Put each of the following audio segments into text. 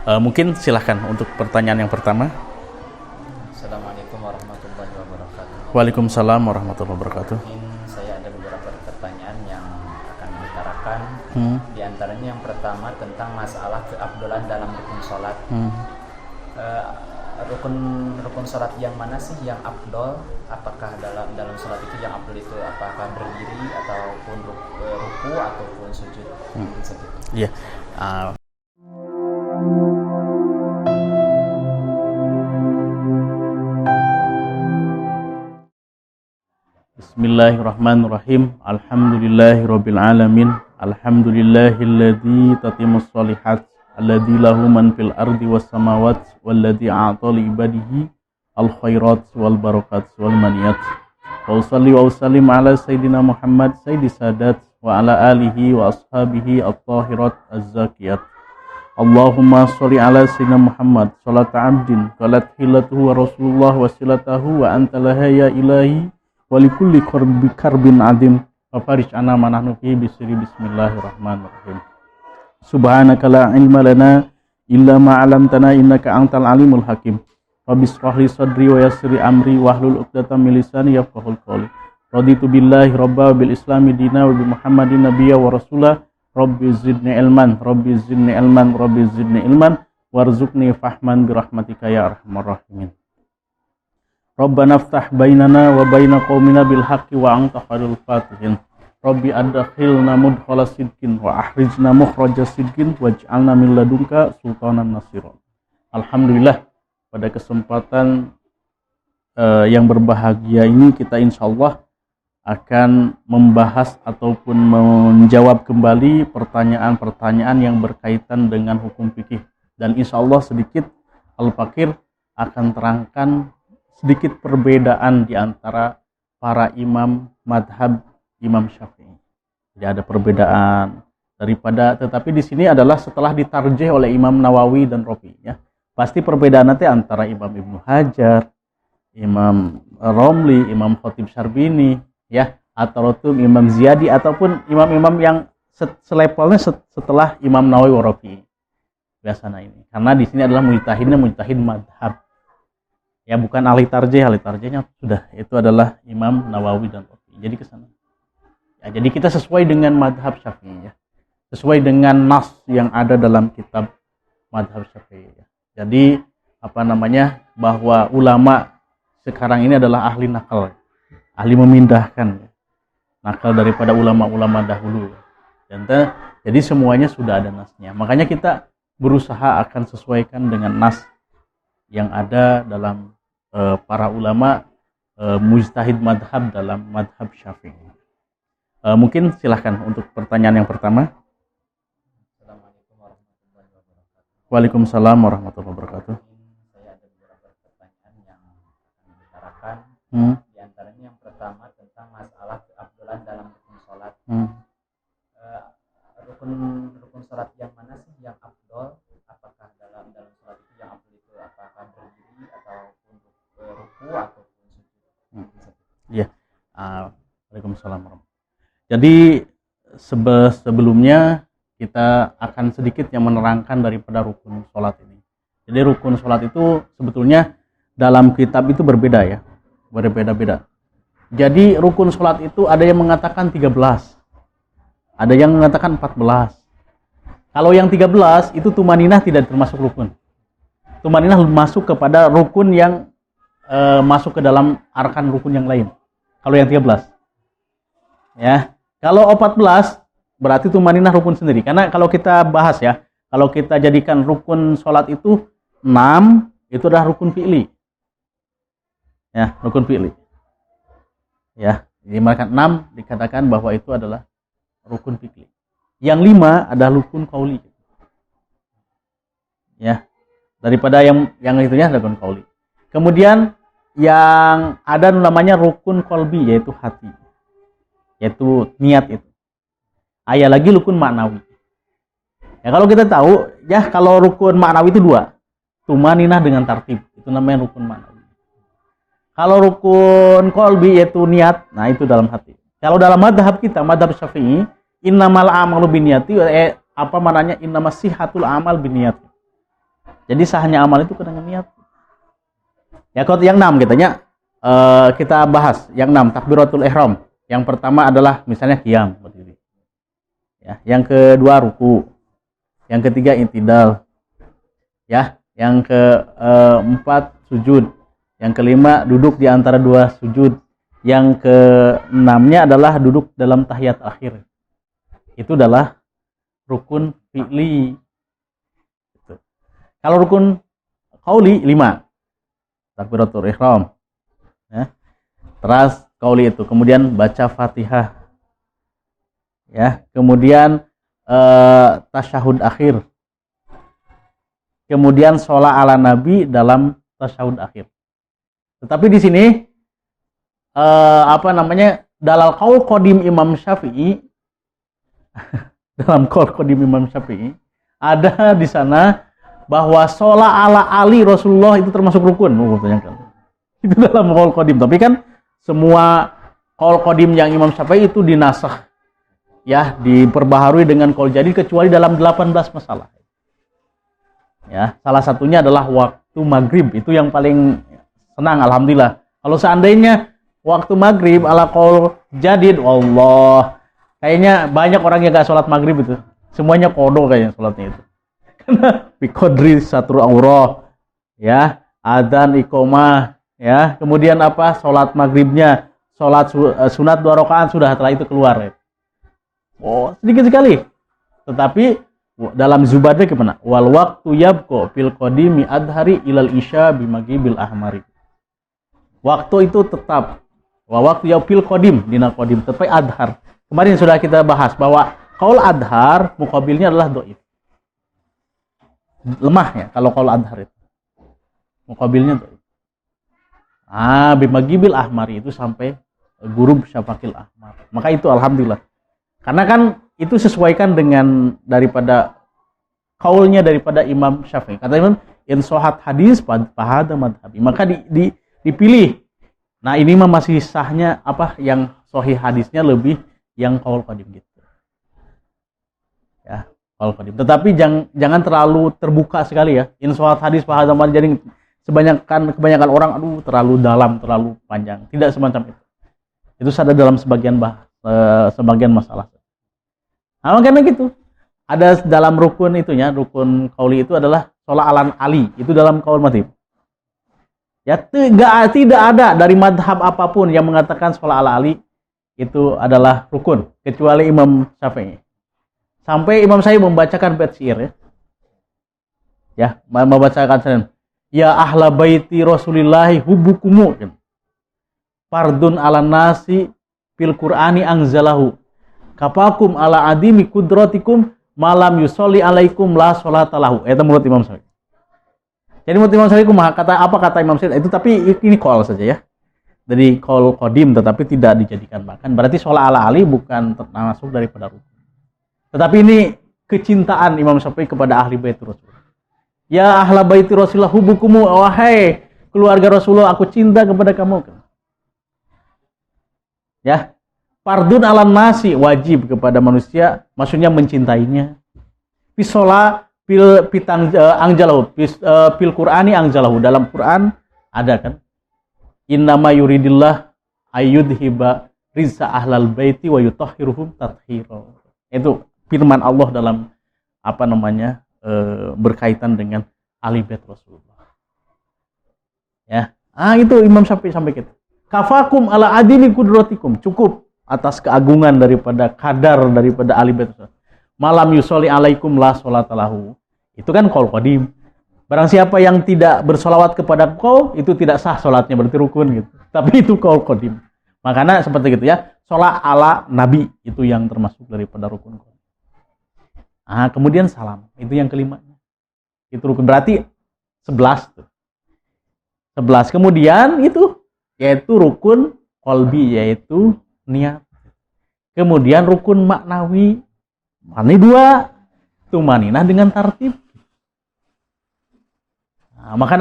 Mungkin silahkan untuk pertanyaan yang pertama. Assalamualaikum warahmatullahi wabarakatuh. Waalaikumsalam warahmatullahi wabarakatuh. Mungkin saya ada beberapa pertanyaan yang akan diutarakan. Di antaranya yang pertama tentang masalah keabdolan dalam rukun sholat. Rukun sholat yang mana sih yang abdol? Apakah dalam sholat itu yang abdol itu apakah berdiri ataupun ruku ataupun sujud? Mungkin seperti itu. Iya. Bismillahirrahmanirrahim. Alhamdulillahirabbil alamin. Alhamdulillahilladzi tatimmus shalihat alladzi lahu man fil ardi was samawati walladzi a'ta li ibadihi al khairat wal barakat wal maniyat. Wa usalli wa usallim ala sayyidina Muhammad sayyidis sadat wa ala alihi wa ashabihi at-tahirat az-zakiyat. Allahumma sholli ala sayyidina Muhammad salata 'abdin qalat hilatuhu wa rasulullah wasilatahu wa anta laha ya ilahi wa likulli karbin adim wa farij ana ma nahnu fi bisri bismillahirrahmanirrahim. Subhanaka la ilma lana illa ma 'allamtana innaka antal alimul hakim. Rabbi shrah li sadri wa yassir li amri wahlul 'uqdatam min lisani yafqahul qawli. Raditu billahi rabba bil islami dina wa bi Muhammadin nabiyya wa rasula. Rabbi zidni ilman, Rabbi zidni ilman, Rabbi zidni ilman, warzuqni fahman birahmatika ya arhamar rahimin. Rabbana iftah bainana wa baina qaumina bil haqqi wa anta khairul fatihin. Rabbi adkhilna mudkhala sidqin wa akhrijna mukhraja sidqin waj'alna min ladunka sultanan nasira. Alhamdulillah, pada kesempatan yang berbahagia ini kita insyaallah akan membahas ataupun menjawab kembali pertanyaan-pertanyaan yang berkaitan dengan hukum fikih, dan insyaallah sedikit Al-Fakir akan terangkan sedikit perbedaan di antara para imam madhab Imam Syafi'i. Jadi ada perbedaan tetapi di sini adalah setelah ditarjih oleh Imam Nawawi dan Rafi, ya. Pasti perbedaan nanti antara Imam Ibnu Hajar, Imam Romli, Imam Khatib Syarbini, ya, atau Imam Ziyadi ataupun imam-imam yang selevelnya setelah Imam Nawawi wa Rafi. Biasanya ini. Karena di sini adalah mujtahid madhab. Ya, bukan ahli tarjihnya sudah, itu adalah Imam Nawawi dan Rafi. Jadi ke sana. Ya, jadi kita sesuai dengan madhab Syafi'i, ya. Sesuai dengan nas yang ada dalam kitab madhab Syafi'i, ya. Jadi bahwa ulama sekarang ini adalah ahli nakal, ahli memindahkan, ya, nakal daripada ulama-ulama dahulu, ya. Jadi semuanya sudah ada nasnya. Makanya kita berusaha akan sesuaikan dengan nas yang ada dalam para ulama mujtahid madhab dalam madhab Syafi'i. Mungkin silahkan untuk pertanyaan yang pertama. Assalamualaikum warahmatullahi wabarakatuh. Waalaikumsalam warahmatullahi wabarakatuh. Saya ada beberapa pertanyaan yang akan diutarakan. Di antaranya yang pertama tentang masalah keabdolan dalam rukun sholat. Rukun sholat yang mana sih yang abdol? Apakah dalam sholat itu yang abdol itu apakah berdiri ataupun ruku ataupun sujud? Iya. Waalaikumsalam warahmatullahi. Jadi sebelumnya kita akan sedikit yang menerangkan daripada rukun sholat ini. Jadi rukun sholat itu sebetulnya dalam kitab itu berbeda, ya, berbeda-beda. Jadi rukun sholat itu ada yang mengatakan 13, ada yang mengatakan 14. Kalau yang 13 itu tumaninah tidak termasuk rukun. Tumaninah masuk kepada rukun yang masuk ke dalam arkan rukun yang lain. Kalau yang 13, ya. Kalau 14 berarti tumaninah rukun sendiri. Karena kalau kita bahas, ya, kalau kita jadikan rukun sholat itu 6, itu adalah rukun fi'li. Ya, rukun fi'li. Ya, jadi mereka 6 dikatakan bahwa itu adalah rukun fi'li. Yang 5 adalah rukun qauli. Ya, daripada yang itunya rukun qauli. Kemudian yang ada namanya rukun qalbi, yaitu hati, yaitu niat itu. Ada lagi rukun maknawi. Ya, kalau kita tahu, ya, kalau rukun maknawi itu 2. Tumaninah dengan tartib, itu namanya rukun maknawi. Kalau rukun qalbi yaitu niat, nah itu dalam hati. Kalau dalam madhab kita, madhab Syafi'i, innamal a'malu binniyati, innamas sihhatul amal binniyat. Jadi sahnya amal itu dengan niat. Ya kalau yang 6 kita bahas yang 6 takbiratul ihram. Yang pertama adalah misalnya qiyam berdiri. Ya, yang kedua ruku. Yang ketiga i'tidal. Ya, yang keempat sujud. Yang kelima duduk di antara dua sujud. Yang keenamnya adalah duduk dalam tahiyat akhir. Itu adalah rukun fi'li. Gitu. Kalau rukun qauli 5. Takbiratul ihram. Ya. Terus qauli itu, kemudian baca Fatihah. Ya, kemudian tasyahud akhir. Kemudian sholat ala Nabi dalam tasyahud akhir. Tetapi di sini dalal qaul qadim Imam Syafi'i dalam qaul qadim Imam Syafi'i ada di sana bahwa sholat ala Ali Rasulullah itu termasuk rukun. Itu dalam qaul qadim. Tapi kan semua qaul qadim yang Imam Syafi'i itu dinasakh, ya, diperbaharui dengan qaul jadid kecuali dalam 18 masalah. Ya, salah satunya adalah waktu maghrib, itu yang paling senang, alhamdulillah. Kalau seandainya waktu maghrib ala qaul jadid, Allah, kayaknya banyak orang yang gak sholat maghrib itu, semuanya kodo kayaknya sholatnya itu. Karena biqadri satur aurah, ya, adzan iqomah, ya, kemudian sholat maghribnya, sholat sunat 2 rakaat sudah, setelah itu keluar. Ya. Oh, sedikit sekali. Tetapi dalam Zubadnya gimana? Wal waqtu yabqa fil qadimi adhari ilal isya bimagibil ahmari. Waktu itu tetap wa waktu ya fil qadim dina qadim tepai adhar. Kemarin sudah kita bahas bahwa qaul adhar muqabilnya adalah dhaif. Lemah ya kalau qaul adhar itu. Muqabilnya dhaif. Bimagibil ahmari itu sampai gurub syafaqil ahmar. Maka itu alhamdulillah. Karena kan itu sesuaikan dengan daripada kaulnya daripada Imam Syafi'i. Kata Imam, in sohat hadis fahada madhabi. Maka dipilih. Nah ini mah masih sahnya yang sahih hadisnya lebih yang qaul qadim gitu. Ya, qaul qadim. Tetapi jangan terlalu terbuka sekali ya. In sohat hadis fahada madhabi. Jadi kebanyakan orang terlalu dalam, terlalu panjang. Tidak semacam itu. Itu ada dalam sebagian masalah. Nah, makanya gitu. Ada dalam rukun itunya, rukun qauli itu adalah sholat ala Ali, itu dalam qaul madhab. Ya, tidak ada dari madhab apapun yang mengatakan sholat ala Ali itu adalah rukun, kecuali Imam Syafi'i. Sampai Imam Syafi'i membacakan bait syair ya. Ya, membacakan ya ahla baiti Rasulillahi hubbukumu. Fardun ala nasi fil Qur'ani anzalahu. Kapakum ala adimi kudratikum malam yusolli alaikum la sholatalahu. Itu menurut Imam Syafi'i. Jadi menurut Imam Syafi'i kata Imam Syafi'i itu, tapi ini qaul saja ya. Dari qaul qadim tetapi tidak dijadikan bahkan. Berarti sholat ala Ali bukan termasuk daripada rukun. Tetapi ini kecintaan Imam Syafi'i kepada ahli bait Rasul. Ya ahla baiti Rasulullah hubbukumu, wahai keluarga Rasulullah aku cinta kepada kamu. Ya. Fardun ala nasi, wajib kepada manusia, maksudnya mencintainya. Fisola fil angjalahu, fil Qur'ani angjalahu. Dalam Quran ada kan? Innama yuridillah ayyudhiba rizza ahlal baiti wa yutahhiruhum tathhira. Itu firman Allah dalam berkaitan dengan ahli bait Rasulullah. Ya. Itu Imam Syafi'i sampai gitu. Kafakum ala adili kudratikum, cukup atas keagungan daripada kadar daripada ahli bait. Malam yusolli alaikum la sholatalahu. Itu kan qaul qadim. Barang siapa yang tidak bersolawat kepada kau, itu tidak sah sholatnya, berarti rukun gitu. Tapi itu qaul qadim. Makanya seperti gitu ya. Sholat ala Nabi itu yang termasuk daripada rukun. Kemudian salam. Itu yang kelima. Itu rukun. Berarti 11 tuh. 11. Kemudian itu yaitu rukun qalbi, yaitu niat. Kemudian rukun maknawi, ini 2, tumaninah dengan tartib. Maka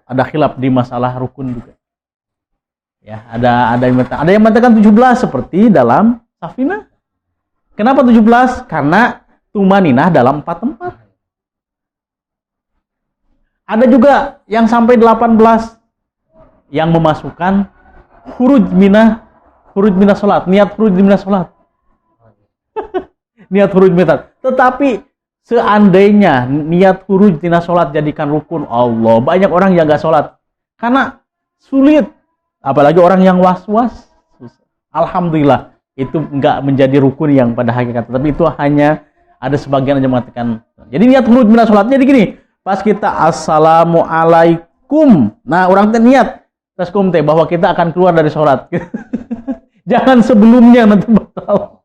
ada khilaf di masalah rukun juga. Ya, ada yang mengatakan 17 seperti dalam Safinah. Kenapa 17? Karena tumaninah dalam 4 tempat. Ada juga yang sampai 18 yang memasukkan huruj mina salat, niat huruj mina salat. Niat huruj mina. Tetapi seandainya niat huruj mina salat jadikan rukun, Allah, banyak orang yang enggak salat karena sulit, apalagi orang yang was-was. Alhamdulillah itu enggak menjadi rukun yang pada hakikat, tapi itu hanya ada sebagian yang mengatakan. Jadi niat huruj mina salat jadi gini, pas kita assalamualaikum, nah orang niat taskum teh bahwa kita akan keluar dari sholat. Jangan sebelumnya, nanti batal.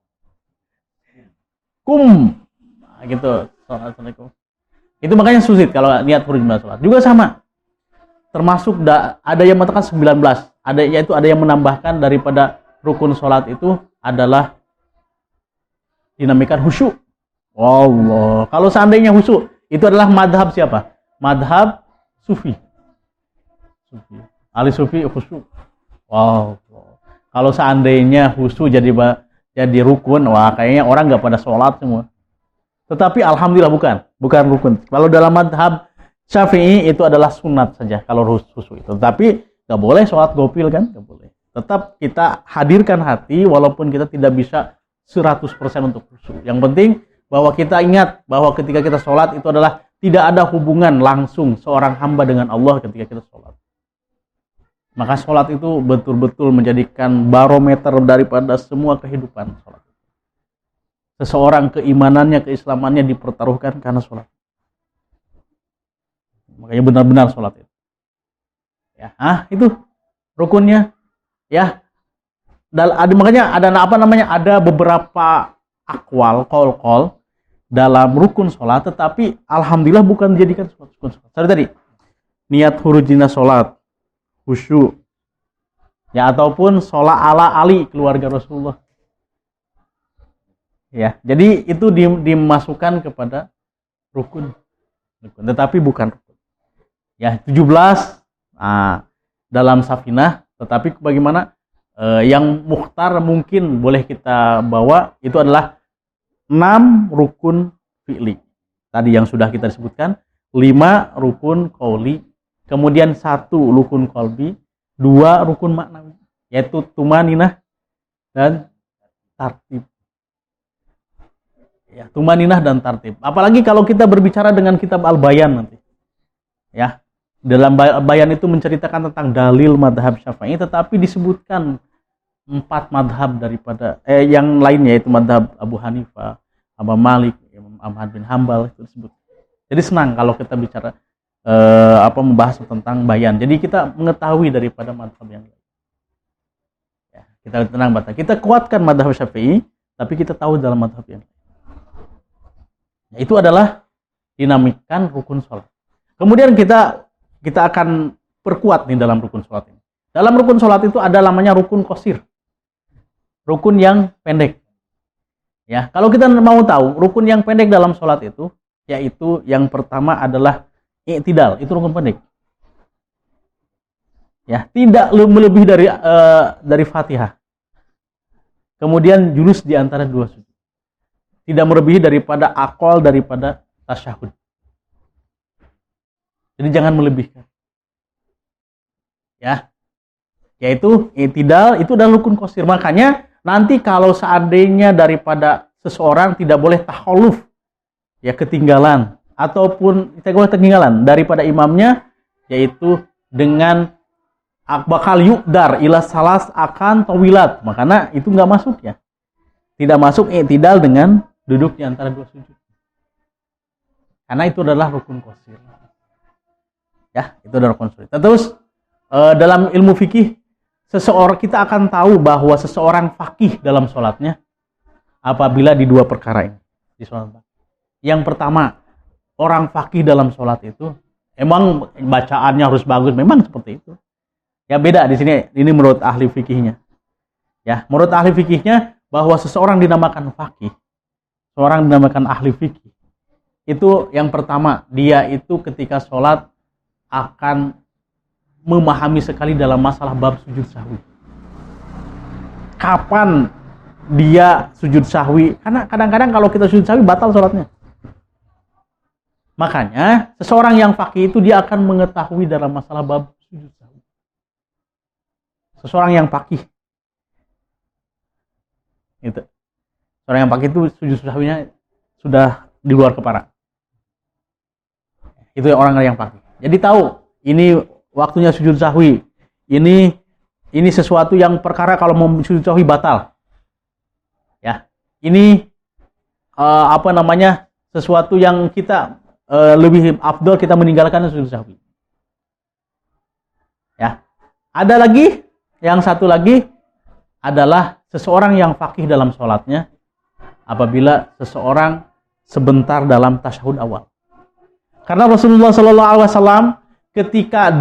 Nah, gitu. Assalamualaikum. Itu makanya sulit kalau niat huruj mina salat. Juga sama. Termasuk ada yang mengatakan 19. Yaitu ada yang menambahkan daripada rukun salat itu adalah dinamakan khusyuk. Allah. Kalau seandainya khusyuk, itu adalah madhab siapa? Madhab Sufi. Ahli Sufi khusyuk. Wow. Kalau seandainya khusyuk jadi rukun, wah kayaknya orang nggak pada sholat semua. Tetapi alhamdulillah bukan rukun. Kalau dalam madhab Syafi'i itu adalah sunat saja kalau khusyuk itu. Tapi nggak boleh sholat gopil kan? Nggak boleh. Tetap kita hadirkan hati walaupun kita tidak bisa 100% untuk khusyuk. Yang penting bahwa kita ingat bahwa ketika kita sholat itu adalah tidak ada hubungan langsung seorang hamba dengan Allah ketika kita sholat. Maka sholat itu betul-betul menjadikan barometer daripada semua kehidupan sholat. Seseorang keimanannya, keislamannya dipertaruhkan karena sholat. Makanya benar-benar sholat itu. Ya, itu rukunnya. Ya, makanya ada beberapa akwal, qaul dalam rukun sholat, tetapi alhamdulillah bukan dijadikan rukun sholat. Tadi niat huruj mina salat, khusyuk, ya, ataupun sholat ala Ali keluarga Rasulullah. Ya, jadi itu dimasukkan kepada rukun, tetapi bukan rukun. Ya, 17 dalam safinah, tetapi bagaimana yang mukhtar mungkin boleh kita bawa itu adalah 6 rukun fi'li. Tadi yang sudah kita sebutkan, 5 rukun qauli, kemudian 1 rukun qalbi, 2 rukun maknawi, yaitu tumaninah dan tartib. Ya, tumaninah dan tartib. Apalagi kalau kita berbicara dengan kitab Al-Bayan nanti. Ya, dalam Bayan itu menceritakan tentang dalil madhab Syafi'i, tetapi disebutkan 4 madhab daripada yang lainnya, yaitu madhab Abu Hanifah, Abu Malik, Imam Ahmad bin Hambal itu disebut. Jadi senang kalau kita bicara membahas tentang Bayan. Jadi kita mengetahui daripada madhab yang lain. Ya, kita tenang batas. Kita kuatkan madhab Syafi'i, tapi kita tahu dalam madhab yang lain. Ya, itu adalah dinamikan rukun sholat. Kemudian kita akan perkuat nih dalam rukun sholat ini. Dalam rukun sholat itu ada namanya rukun qasir. Rukun yang pendek. Ya, kalau kita mau tahu rukun yang pendek dalam sholat itu, yaitu yang pertama adalah i'tidal, itu rukun pendek. Ya, tidak melebihi dari Fatihah. Kemudian julus di antara 2 sujud. Tidak melebihi daripada aqal daripada tasyahud. Jadi jangan melebihkan. Ya. Yaitu i'tidal itu adalah rukun qasir. Makanya nanti kalau seandainya daripada seseorang tidak boleh takhalluf, ya ketinggalan ataupun ketinggalan daripada imamnya, yaitu dengan bakal yu'dar ila salas akan tawilat, makanya itu nggak masuk ya. Tidak masuk i'tidal dengan duduk di antara 2 sujud. Karena itu adalah rukun qasir. Ya, itu adalah rukun qasir. Terus dalam ilmu fikih kita akan tahu bahwa seseorang faqih dalam sholatnya apabila di 2 perkara ini di sholat. Yang pertama, orang faqih dalam sholat itu emang bacaannya harus bagus, memang seperti itu. Ya beda di sini, ini menurut ahli fikihnya. Ya, menurut ahli fikihnya bahwa seseorang dinamakan faqih, seorang dinamakan ahli fikih. Itu yang pertama, dia itu ketika sholat akan memahami sekali dalam masalah bab sujud sahwi. Kapan dia sujud sahwi? Karena kadang-kadang kalau kita sujud sahwi batal sholatnya. Makanya seseorang yang faqih itu dia akan mengetahui dalam masalah bab sujud sahwi. Seseorang yang faqih itu, seorang yang faqih itu sujud sahwinya sudah di luar kepala. Itu orang yang faqih. Jadi tahu ini waktunya sujud sahwi. Ini sesuatu yang perkara kalau mau sujud sahwi batal. Ya. Ini sesuatu yang kita lebih afdal kita meninggalkan sujud sahwi. Ya. Ada lagi, yang satu lagi adalah seseorang yang faqih dalam sholatnya apabila seseorang sebentar dalam tasyahud awal. Karena Rasulullah SAW ketika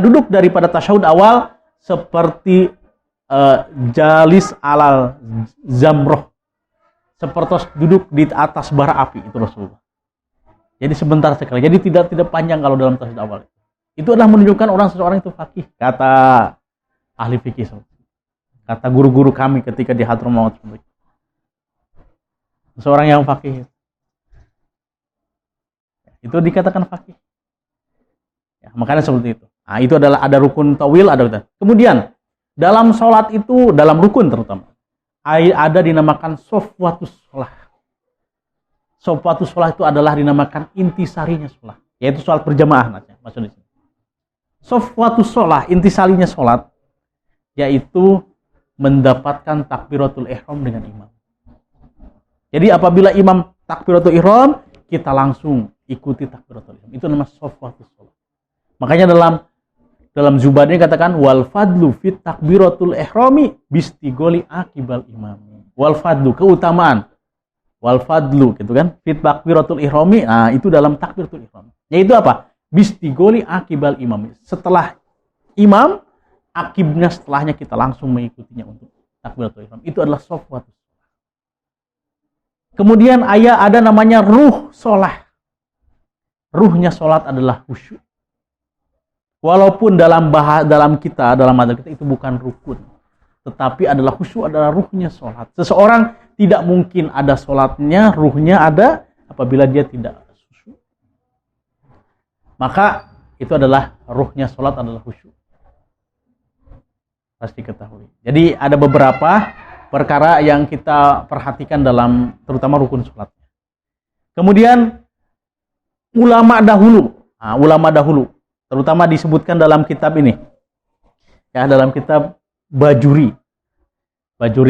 duduk daripada tasyahud awal seperti jalis alal zamroh, seperti duduk di atas bara api, itu Rasulullah. Jadi sebentar sekali. Jadi tidak panjang kalau dalam tasyahud awal. Itu adalah menunjukkan seseorang itu faqih, kata ahli fikih, kata guru-guru kami ketika di Hadramaut. Seorang yang faqih itu dikatakan faqih. Ya, makanya seperti itu. Nah, itu adalah ada rukun tawil, ada. Kemudian dalam sholat itu, dalam rukun terutama, ada dinamakan sofwatus sholah. Sofwatus sholah itu adalah dinamakan intisarinya sholat, yaitu sholat berjamaah maksudnya. Sofwatus sholah, intisarinya sholat, yaitu mendapatkan takbiratul ihram dengan imam. Jadi apabila imam takbiratul ihram, kita langsung ikuti takbiratul ihram. Itu namanya sofwatus sholah. Makanya dalam Zubadi katakan wal fadlu fit takbiratul ihrami bistigoli akibal imam. Wal fadlu, keutamaan. Wal fadlu gitu kan, fit takbiratul ihrami. Nah, itu dalam takbiratul ihram. Yaitu apa? Bistigoli akibal imam. Setelah imam, akibnya setelahnya kita langsung mengikutinya untuk takbiratul ihram. Itu adalah sofwatus. Kemudian ada namanya ruh sholah. Ruhnya sholat adalah khusyuk. Walaupun dalam adab kita itu bukan rukun, tetapi adalah khusyuk, adalah ruhnya sholat. Seseorang tidak mungkin ada sholatnya, ruhnya ada apabila dia tidak khusyuk. Maka itu adalah ruhnya sholat adalah khusyuk. Pasti ketahui. Jadi ada beberapa perkara yang kita perhatikan dalam terutama rukun sholat. Kemudian ulama dahulu terutama disebutkan dalam kitab ini, ya, dalam kitab Bajuri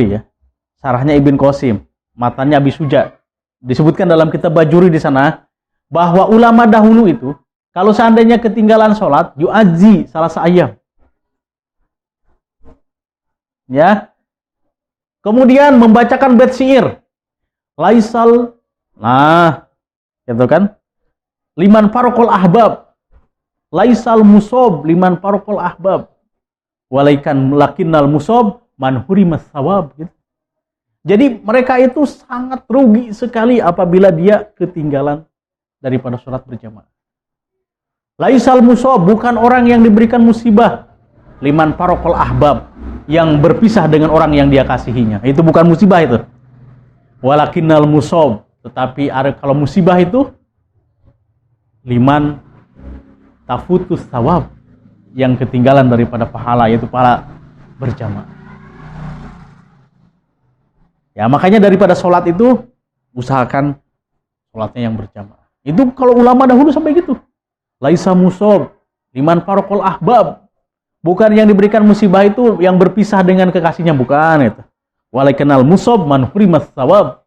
ya, sarahnya Ibn Qasim, matanya Abi Suja, disebutkan dalam kitab Bajuri di sana bahwa ulama dahulu itu kalau seandainya ketinggalan sholat, yu'adzi salah ayam, ya, kemudian membacakan bait syair, laisal, gitu kan, liman farqul ahbab, laisal musob liman farqul ahbab, walaikan lakinnal musob man hurimas sawab, gitu. Jadi mereka itu sangat rugi sekali apabila dia ketinggalan daripada sholat berjamaah. Laisal musob, bukan orang yang diberikan musibah, liman farqul ahbab, yang berpisah dengan orang yang dia kasihinya, itu bukan musibah itu. Walakinnal musob, tetapi kalau musibah itu liman tafutus sawab, yang ketinggalan daripada pahala, yaitu pahala berjamaah. Ya, makanya daripada sholat itu usahakan sholatnya yang berjamaah. Itu kalau ulama dahulu sampai gitu. Laisa musob liman farqul ahbab, bukan yang diberikan musibah itu yang berpisah dengan kekasihnya, bukan itu. Walaikanal musob man hurimas sawab,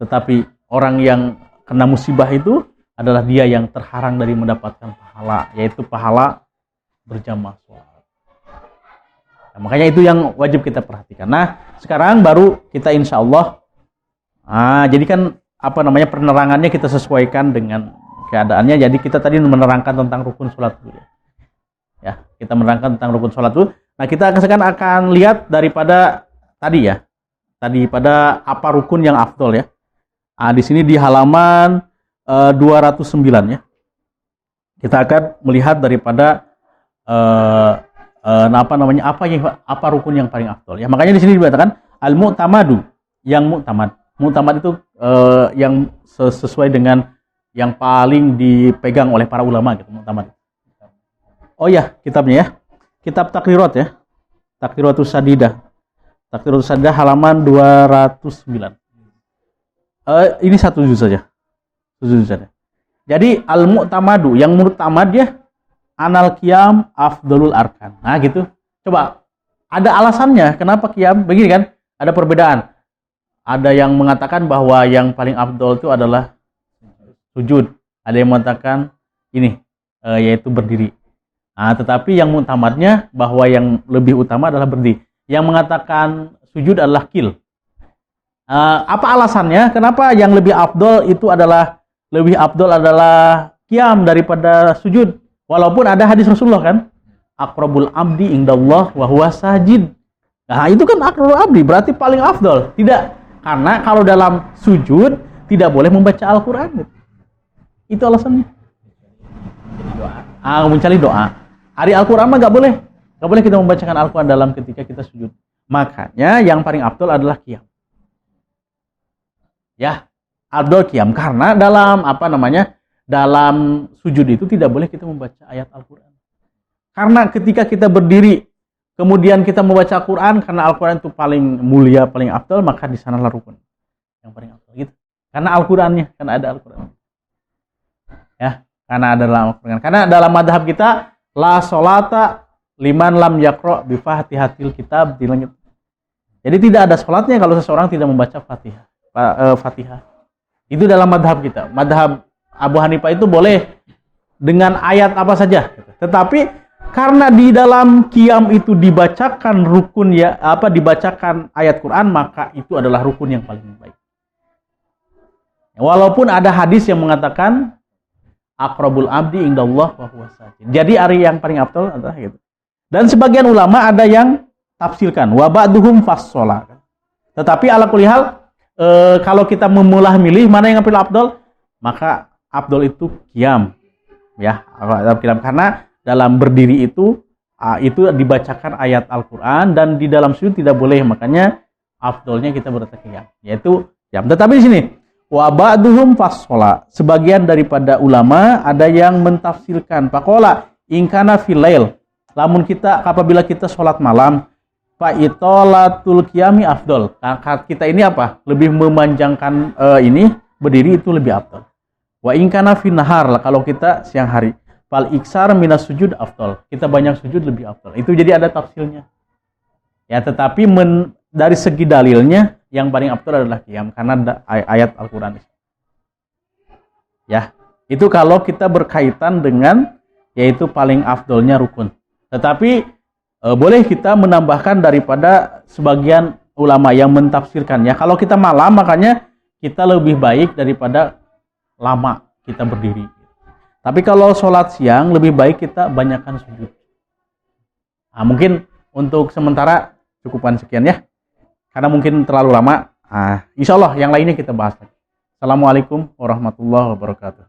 tetapi orang yang kena musibah itu adalah dia yang terhalang dari mendapatkan pahala, yaitu pahala berjamaah sholat. Nah, makanya itu yang wajib kita perhatikan. Nah, sekarang baru kita insya Allah, jadi kan penerangannya kita sesuaikan dengan keadaannya. Jadi kita tadi menerangkan tentang rukun sholat dulu. Ya, kita menerangkan tentang rukun sholat dulu. Nah, kita sekarang akan lihat daripada tadi pada apa rukun yang afdol ya. Di sini di halaman 209 ya. Kita akan melihat daripada apa rukun yang paling afdol ya. Makanya di sini dikatakan al-mu'tamadu, yang mu'tamad. Mu'tamad itu yang sesuai dengan yang paling dipegang oleh para ulama gitu, mu'tamad. Oh ya, kitabnya ya. Kitab Takrirat ya. Takriratus Sadidah. Takriratus Sadidah halaman 209. Ini satu juz saja. Satu juz saja. Jadi al-mu'tamadu, yang mu'tamad ya, anal qiyam afdalul arkan. Nah, gitu. Coba ada alasannya kenapa qiyam? Begini kan? Ada perbedaan. Ada yang mengatakan bahwa yang paling afdal itu adalah sujud. Ada yang mengatakan ini yaitu berdiri. Nah, tetapi yang mu'tamadnya bahwa yang lebih utama adalah berdiri. Yang mengatakan sujud adalah qil. Apa alasannya? Kenapa yang lebih afdal itu adalah qiyam daripada sujud? Walaupun ada hadis Rasulullah kan, aqrabul abdi indallah wa huwa sajid. Nah, itu kan aqrabul abdi, berarti paling afdal. Tidak, karena kalau dalam sujud tidak boleh membaca Al-Qur'an. Itu alasannya. Mencari doa. Hari Al-Qur'an mah enggak boleh. Enggak boleh kita membacakan Al-Qur'an dalam ketika kita sujud. Makanya yang paling afdal adalah qiyam. Ya, afdal qiyam karena dalam sujud itu tidak boleh kita membaca ayat Al-Qur'an. Karena ketika kita berdiri kemudian kita membaca Al-Qur'an, karena Al-Qur'an itu paling mulia, paling afdal, maka di sanalah rukun yang paling afdal gitu. Karena Al-Qur'annya, karena ada Al-Qur'an. Ya, karena ada dalam Al-Qur'an. Karena dalam madhab kita la sholata liman lam yaqra bi fatihatil kitab di langit. Jadi tidak ada sholatnya kalau seseorang tidak membaca Fatihah. Itu dalam madhab kita. Madhab Abu Hanifah itu boleh dengan ayat apa saja. Tetapi karena di dalam qiyam itu dibacakan rukun dibacakan ayat Quran, maka itu adalah rukun yang paling baik. Walaupun ada hadis yang mengatakan aqrabul abdi indallah wa huwa sajid. Jadi hari yang paling afdal adalah gitu. Dan sebagian ulama ada yang tafsirkan wa ba'duhum fassola. Tetapi ala kulli hal kalau kita memilah-milih mana yang paling afdal, maka afdal itu qiyam. Ya, qiyam karena dalam berdiri itu dibacakan ayat Al-Qur'an dan di dalam sujud tidak boleh. Makanya afdalnya kita qiyam, yaitu qiyam. Tetapi di sini wa ba'duhum fassola. Sebagian daripada ulama ada yang mentafsirkan faqala in kana fil lail. Lamun apabila kita sholat malam, fa itolatul qiyami afdal. Kita ini lebih memanjangkan berdiri itu lebih afdal. Wa in kana fin nahar, kalau kita siang hari, fal iksar minas sujud afdal. Kita banyak sujud lebih afdal. Itu jadi ada tafsirnya. Ya, tetapi dari segi dalilnya yang paling afdal adalah qiyam karena ayat Al-Qur'an. Ya, itu kalau kita berkaitan dengan yaitu paling afdalnya rukun. Tetapi boleh kita menambahkan daripada sebagian ulama yang mentafsirkan. Ya, kalau kita malam makanya kita lebih baik daripada lama kita berdiri. Tapi kalau sholat siang lebih baik kita banyakkan sujud. Nah, mungkin untuk sementara cukupkan sekian ya. Karena mungkin terlalu lama. Insya Allah yang lainnya kita bahas lagi. Assalamualaikum warahmatullahi wabarakatuh.